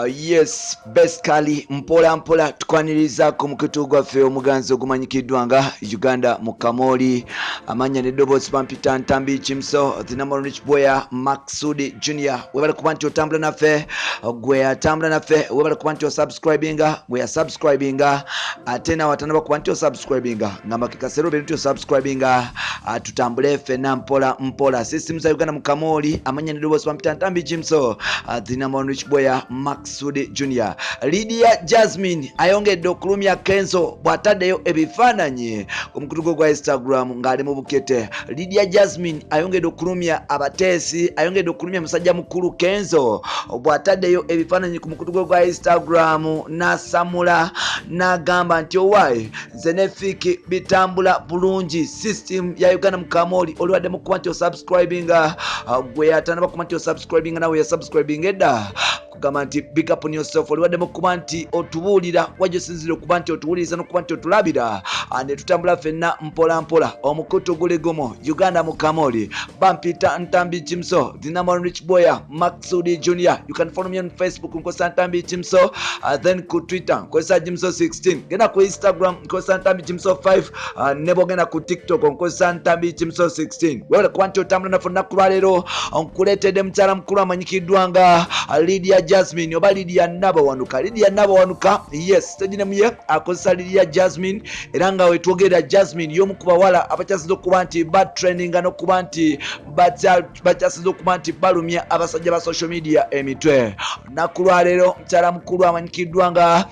Yes, basically mpola mpola tukwaniriza ku mukutu gwaffe omuganzi ogumanyikiddwa nga Uganda mu Kamoli amanya n'eddoboozi Pampita Ntambi Kimso Zinamolo Chibweya Maksudi Junior webale kuba nti otambula naffe gwe atambula naffe webale kuba nti osubscribinga gwe yasubscribinga ate nawe atanaba kuba nti osubscribinga ngamba kikasero beri nti osubscribinga tutambule ffenna mpola mpola system za Uganda mu Kamoli amanya n'eddoboozi Pampita Ntambi Kimso Zinamolo Chibweya Maksudi Junior. Lydia Jasmine ayongedde okulumya Kenzo bw'ataddeyo ebifaananyi ku mukutu gwa Instagram ng'ali mu bukete. Lydia Jasmine ayongedde okulumya abateesi, ayongedde okulumya musajja mukulu Kenzo bw'ataddeyo ebifaananyi ku mukutu gwa Instagram n'asamula n'agamba nti owaayi nze ne Fiki bitambula bulungi system ya Uganda mu Kamoli olwadde mu kuba nti osubscribinga gwe atanaba kuba nti osubscribinga nawe yasubscribinga edda kugamba nti big up on yourself olwadde mu kuba nti otubuulira wajja osinzire okuba nti otuwuliriza n'okuba nti otulabira ne tutambula ffenna mpola mpola omukutu guli gumu Uganda mu Kamoli Pampita Ntambi Kimso Zinamolo Chibweya Maksudi Junior. You can follow me on Facebook nkozesa Ntambi Kimso then ku Twitter nkozesa Kimso 16 genda ku Instagram nkozesa Ntambi Kimso 5 nebo genda ku TikTok nkozesa Ntambi Kimso 16 webale kuba nti otambula naffe olunaku lwaleero nkuleetedde mukyala mukulu amanyikiddwa nga Lydia Jasmine oba Lydia Nabawanuka. Lydia Nabawanuka yes stage name ye akozesa Lydia Jasmine era nga wetwogerera Jasmine y'omu ku bawala abakyasinze okuba nti batrendinga n'okuba nti bakyasinze okuba nti balumya abasajja ba social media emitwe. Olunaku lwaleero mukyala mukulu amanyikiddwa nga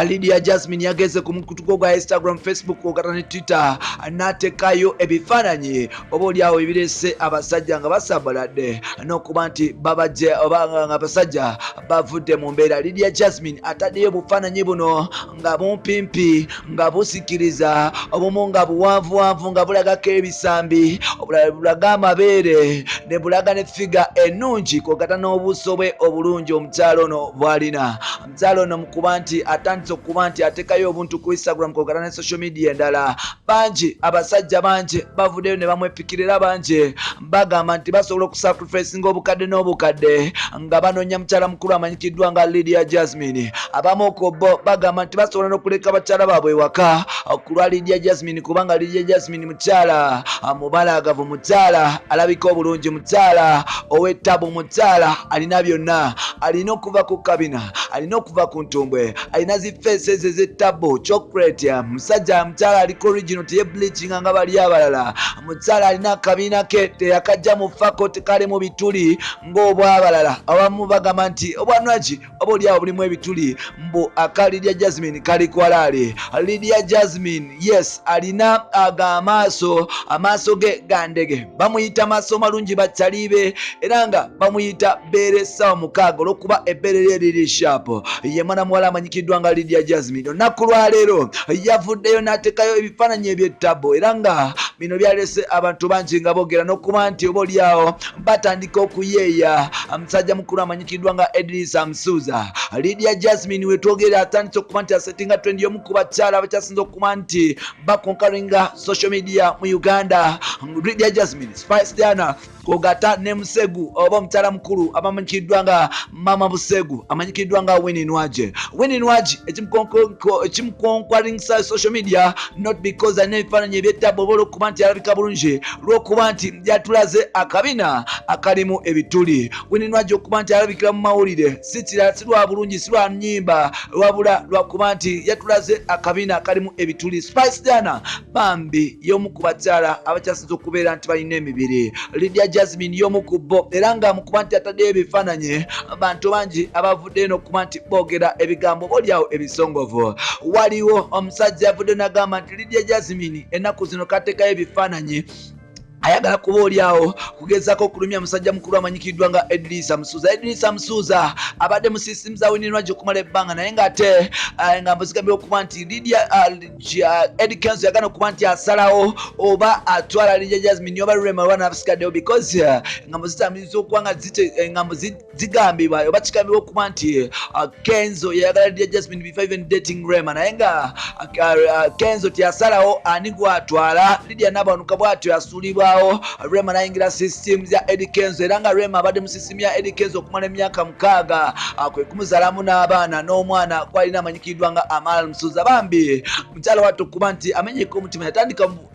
Lydia Jasmine yageze ku mukutu gwa Instagram, Facebook okata ne Twitter n'ateekayo ebifaananyi oba oliawo ebirese abasajja nga basabaladde n'okuba nti babajje oba nga abasajja bavudde mu mbeera. Lydia Jasmine ataddeyo bufaananyi buno nga bumpimpi nga busikiriza obumu nga buwanvuwanvu nga bulagako ebisambi obulala bulaga amabeere ne bulaga ne figa ennungi kwogata n'obuuso bwe obulungi omukyalo ono bw'alina. Omukyalo ono mukuba nti okuba nti ateekayo obuntu ku Instagram kwogata ne social media endala bangi abasajja bangi bavuddeyo ne bamwepikirira bangi bagamba nti basobola okusacrificinga obukadde n'obukadde nga banoonya mukyala mukulu amanyikiddwa nga Lydia Jasmine. Abamu ku bo bagamba nti basobola n'okuleka bakyala baabwe ewaka ku lwa Lydia Jasmine kubanga Lydia Jasmine mukyala mubalagavu, mukyala alabika obulungi, mukyala ow'ettabu, mukyala alina byonna, alina okuva ku kabina, alina okuva ku ntumbwe, alina faces ez'ettabo chocolate. Musajja mukyala aliko original teye bleaching nga bali abalala. Mukyala alina akabiina ke teyakajja mu fako tekali mu bituli ng'obwabalala. Abamu bagamba nti obwanwaki oba oliawo bulimu ebituli mbu aka Lydia Jasmine kali kwalaale. Lydia Jasmine yes alina amaaso ge gandege, bamuyita maaso malungi bakyalibe era nga bamuyita beere sawa mukaaga olw'okuba ebbeere lye liri sharp. Ye mwana muwala amanyikiddwa nga Lydia Jasmine. Olunaku lwaleero yavuddeyo n'ateekayo ebifaananyi eby'ettabo era nga bino byalese abantu bangi nga boogera n'okuba nti oba oliawo batandika okuyeeya omusajja mukulu amanyikiddwa nga Edrisa Msuza. Lydia Jasmine wetwogerera atandise okuba nti asetinga trend y'omu ku bakyala abakyasinze okuba nti bakonkaringa social media mu Uganda. Lydia Jasmine Spice Diana kwogata ne Musegu oba omukyala mukulu abamanyikiddwa nga Mama Busegu amanyikiddwa nga Winnie Nwagi. Winnie Nwagi ekimukonkwaringisa social media not because alina ebifaananyi eby'ettabo oba olw'okuba nti alabika bulungi, lw'okuba nti yatulaze akabina akalimu ebituli. Winnie Nwagi okuba nti alabikira mu mawulire si lwa bulungi si lwa nnyimba wabula lwakuba nti yatulaze akabina akalimu ebituli. Spice Diana bambi y'omu ku bakyala abakyasinze okubeera nti balina emibiri. Lydia Jasmine y'omu ku bo era nga mukuba nti ataddeyo ebifaananyi abantu bangi abavuddeyo n'okuba nti boogera ebigambo obaoliawo ebisongovu. Waliwo omusajja yavuddeyo n'agamba nti Lydia Jasmine ennaku zino kateekayo ebifaananyi ayagala kuba oliawo kugezaako okulumya musajja mukulu amanyikiddwa nga Edrisa Msuza. Edrisa Msuza abadde mu system za Winnie Nwagi okumala ebbanga naye ng'ate engambo zigambye okuba nti Eddie Kenzo yagana okuba nti asalawo oba atwala Lydia Jasmine oba Rema Rwana abasigaddeyo because engambo zitambiriza okuba nga engambo zigambibwa oba kigambibwa okuba nti Kenzo yayagala Lydia Jasmine before even dating Rema naye nga Kenzo teyasalawo ani gwatwala. Lydia Nabawanuka bw'atyo yasuulibwa yawo Rema nayingira systems ya Eddie Kenzo era nga Rema abadde mu system ya Eddie Kenzo okumala emyaka 6 kwe kumuzalamu n'abaana n'omwana kwalina amanyikiddwa nga Amala Musuza bambi mukyala wattu okuba nti amenyeka omutima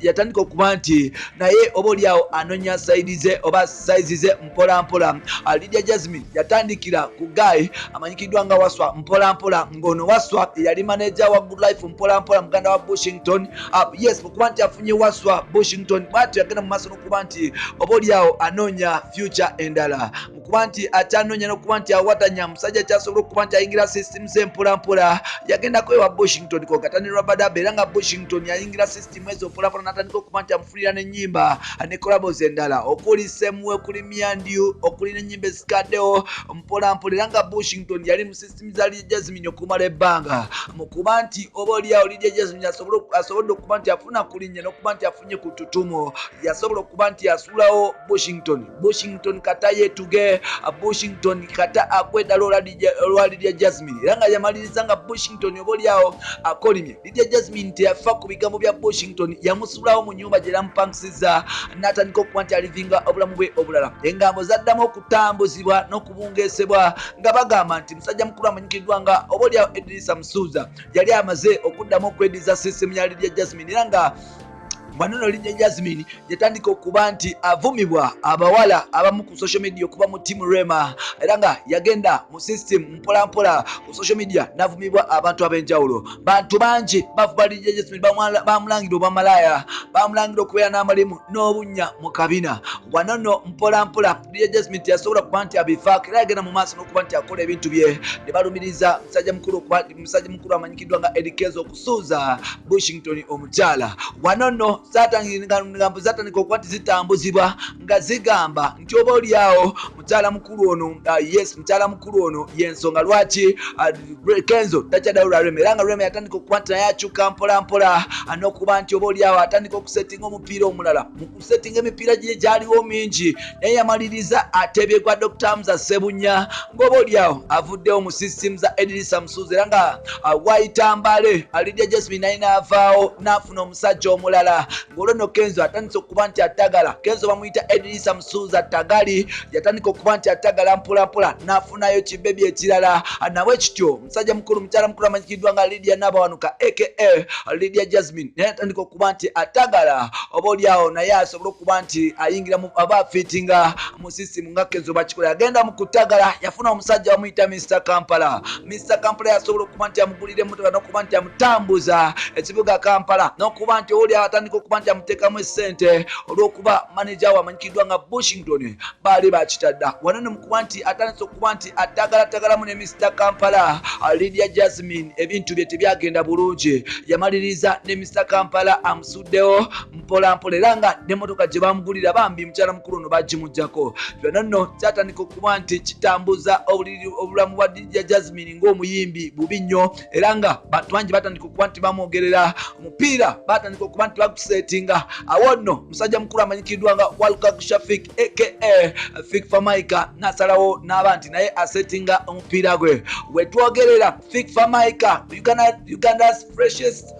yatandika okuba nti naye oba oliawo anonya saidize oba saizize mpolampola. Lydia Jasmine yatandikira ku Guy amanyikiddwa nga Waswa mpolampola ng'ono Waswa yali manager wa Good Life mpolampola muganda wa Bushington. Yes okuba nti afunye Waswa Bushington bwatyo yagenda mu maaso n'okuba nti oba oliawo anonya future endala mukuba nti akyanonya n'okuba nti awatanya musajja kyasobola okuba nti ayingira system z'empolampola yagenda kwewa Bushington kogatanirwa Badaba era nga Bushington yayingira system ezo mpolampola n'atandika okuba nti amufulira n'ennyimba ne collabos endala okuli Semwe okuli Miandiu okuli n'ennyimba ezikaddewo mpolampola era nga Bushington yali mu system za Lydia Jasmine okumala ebbanga mukuba nti oba oliawo Lydia Jasmine asobodde okuba nti afuna kulinnya n'okuba nti afunye ku tutumo yasobola okuba nti yasuulawo Bushington kata yeetuge Bushington kata akwedala olwa Lydia Jasmine era nga yamaliriza nga Bushington oba oliawo akolimye Lydia Jasmine teyafa ku bigambo bya Bushington yamusuulawo mu nyumba gye yamupankisiza n'atandika okuba nti alivinga obulamu bwe obulala engambo zaddamu okutambuzibwa n'okubungeesebwa nga bagamba nti musajja mukulu amanyikiddwa nga oba oliawo Edrisa Musuza yali amaze okuddamu okweddiza system ya Lydia Jasmine era nga Wanono Lydia Jasmine yatandika okuba nti avumibwa abawala abamu ku social media okuba mu team Rema era nga yagenda mu system mpolampola ku social media navumibwa abantu ab'enjawulo bantu bangi bavuba Lydia Jasmine bamulangira obwamalaya bamulangira okubeera n'amalimu n'obunnya mu kabina wanono mpolampola Lydia Jasmine teyasobola kuba nti abifaako era yagenda mu maaso n'okuba nti akola ebintu bye ne balumiriza musajja mukulu amanyikiddwa nga Eddie Kenzo okusuuza Bushington omukyala wanono ngambo zatandika okuba nti zitambuzibwa nga zigamba nti oba oliawo mukyala mukulu ono yensonga lwaki Kenzo takyadawula Rema era nga Rema yatandika okuba nti naye akyuka mpolampola n'okuba nti oba oliawo atandika okusettinga omupiira omulala mu kusettinga emipiira gye gyaliwo mingi naye yamaliriza atebye kwa Dr. Hamza Sebunya ng'oba oliawo avuddewo mu system za Edrisa Musuza era nga wayitambale Lydia Jasmine naye n'avaawo n'afuna omusajja omulala ng'olwono Kenzo atandise okuba nti atagala Kenzo bamuyita Edrisa Musuza tagali yatandika okuba nti atagala mpolampola n'afunayo kibebi ekirala nawe kityo mukyala mukulu amanyikiddwa nga Lydia Nabawanuka aka Lydia Jasmine naye atandika okuba nti atagala oba oliawo naye asobola okuba nti ayingira aba afitinga mu system nga Kenzo bakikola yagenda mu kutagala yafuna omusajja bamuyita Mr. Kampala yasobola okuba nti amugulira emmotoka n'okuba nti amutambuza ekibuga Kampala n'okuba nti oliawo atandika okuba nti amuteekamu essente olw'okuba manager we amanyikiddwa nga Bushington baali bakitadda wanono mukuba nti atandise okuba nti atagalatagalamu ne Mr. Kampala Lydia Jasmine ebintu bye tebyagenda bulungi yamaliriza ne Mr. Kampala amusuddewo mpolampola era nga n'emmotoka gye bamugulira bambi mukyala mukulu ono bagimugyako byonna kyatandika okuba nti kitambuza obulamu bwa Lydia Jasmine ng'omuyimbi bubi nnyo era nga bantu bangi batandika okuba nti bamwogerera omupiira batandika okuba nti bagusetinga awo nno musajja mukulu amanyikiddwa nga Walkak Shafik aka Fik Famaika n'asalawo n'aba nti naye asetinga omupiira gwe wetwogerera Fik Famaika Uganda's freshest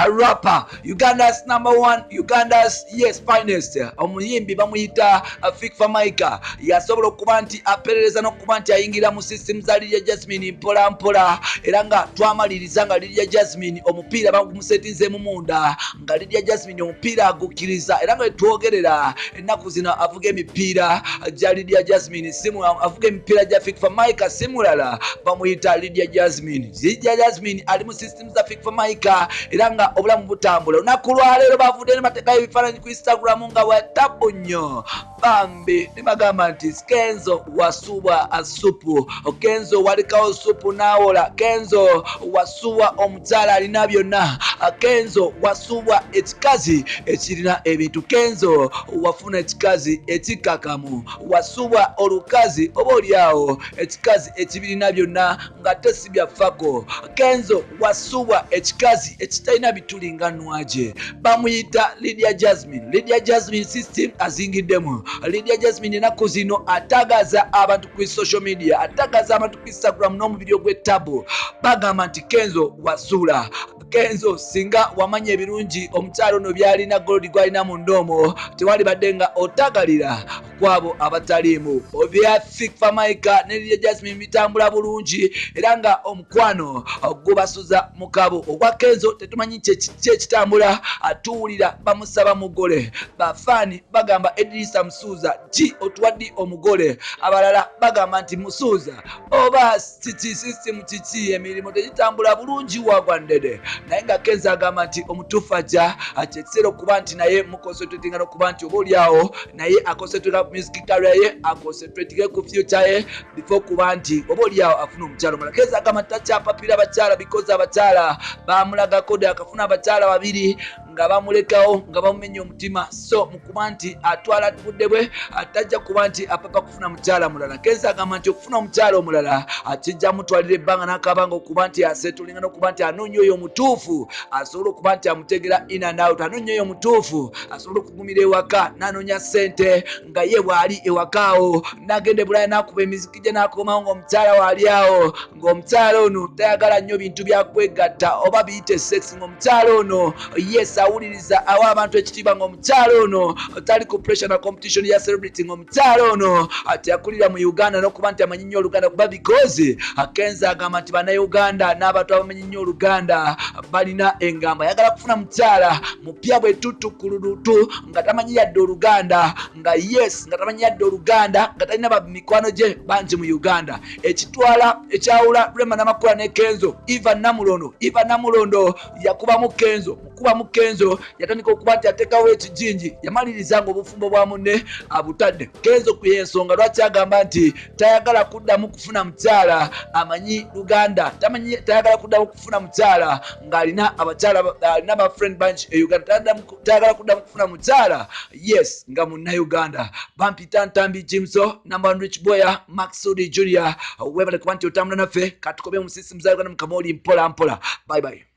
a rapper, Uganda's #1, Uganda's finest. Omuyimbi bamuyita Fik Famaika yasobola okuba nti aperereza n'okuba nti ayingira mu system za Lydia Jasmine mpolampola era nga twamaliriza nga Lydia Jasmine omupiira bagumusetinzemu munda nga Lydia Jasmine omupiira agukkiriza era nga twogerera ennaku zino avuga emipiira gya Lydia Jasmine avuga emipiira gya Fik Famaika simulala bamuyita Lydia Jasmine ali mu system za Fik Famaika era nga obulamu butambula olunaku lwaleero bavudde ne bateekayo ebifaananyi ku Instagram nga bwatabu nnyo bambi ne bagamba nti Kenzo wasuubwa asupu Kenzo walikawo supu n'awola Kenzo wasuubwa omukyala alina byonna Kenzo wasuubwa ekikazi ekirina ebintu Kenzo wafuna ekikazi ekikakamu wasuubwa olukazi oba oliawo ekikazi ekibirina byonna nga tesibyaffako Kenzo wasuubwa ekikazi ekitalina bitulinganwaje bamuyita Lydia Jasmine system azingiddemu Lydia Jasmine ennaku zino atagaza abantu ku social media atagaza abantu ku Instagram n'omubiri ogw'ettabu bagamba nti Kenzo wasuula Kenzo singa wamanya ebirungi omukyalo ono byalina gold gwalina mu ndomo tewali badde nga otagalira kwabo abataliimu. Obya Fikfa Maika ne Lilya Jasmine bitambula bulungi era nga omukwano gubasuza mu kabo. Ogwa Kenzo tetumanyi kyekitambula, atuwulira bamusaba mugole. Bafaani bagamba Edrisa Musuuza ki otuwaddi omugole, abalala bagamba nti Musuuza oba kiki system kiki, emirimu tegitambula bulungi wagwa Ndede. Naye nga Kenzo agamba nti omutuufu ajja kyekiseera okuba nti naye muconcentratinga n'okuba nti oba oliawo naye aconcentrate ku music career ye, aconcentrate ku future ye before kuba nti oba oliawo afuna omukyalo omulala. Kenzo agamba takyapapira abakyala because abakyala bamulagako dde akafuna abakyala babiri nga bamulekawo nga bamumenya omutima, so mukuba nti atwala budde bwe atajja kuba nti apapa kufuna mukyala mulala. Kenzo agamba nti okufuna omukyala omulala akijja mutwalira ebbanga n'akabanga okuba nti asetulinga n'okuba nti anoonya oyo omutuufu asobola okuba nti amutegera in and out, anoonya oyo omutuufu asobola okugumira ewaka n'anoonya ssente nga ye bw'ali ewakaawo n'agenda Bulaaya n'akuba emiziki gye n'akomawo ng'omukyala waali awo, ng'omukyala ono tayagala nnyo bintu bya kwegatta oba biyite sex, ng'omukyala ono yes awuliriza awa abantu ekitiibwa, ng'omukyala ono tali ku pressure na competition ya celebrity, ng'omukyala ono teyakulira mu Uganda n'okuba nti amanyi nnyo Oluganda kuba because Kenzo agamba nti bannayuganda n'abantu abamanyi nnyo Oluganda balina engamba. Ayagala kufuna mukyala mupya bwe tutukulutu nga tamanyi yadde Oluganda, nga yes nga tamanyi yadde Oluganda, nga talina bamikwano gye bangi mu Uganda. Ekitwala ekyawula Rema Namakula ne Kenzo, Eva Namulondo yakubamu Kenzo, mukubamu Kenzo yatandika okuba nti ateekawo ekijinji, yamaliriza nga obufumbo bwa munne abutadde. Kenzo ku y'ensonga lwaki agamba nti tayagala kuddamu kufuna mukyala amanyi Luganda, tayagala kuddamu kufuna mukyala ng'alina abakyala alina aba friend bunch e Uganda, tayagala kuddamu kufuna mukyala yes nga munnayuganda. Bampita Ntambi Jimso, number 1 Rich Boya, Maxudi Junior, webale kuba nti otambula naffe katukobe mu sisimu za Uganda mu Kamoli mpola mpola. Bye bye.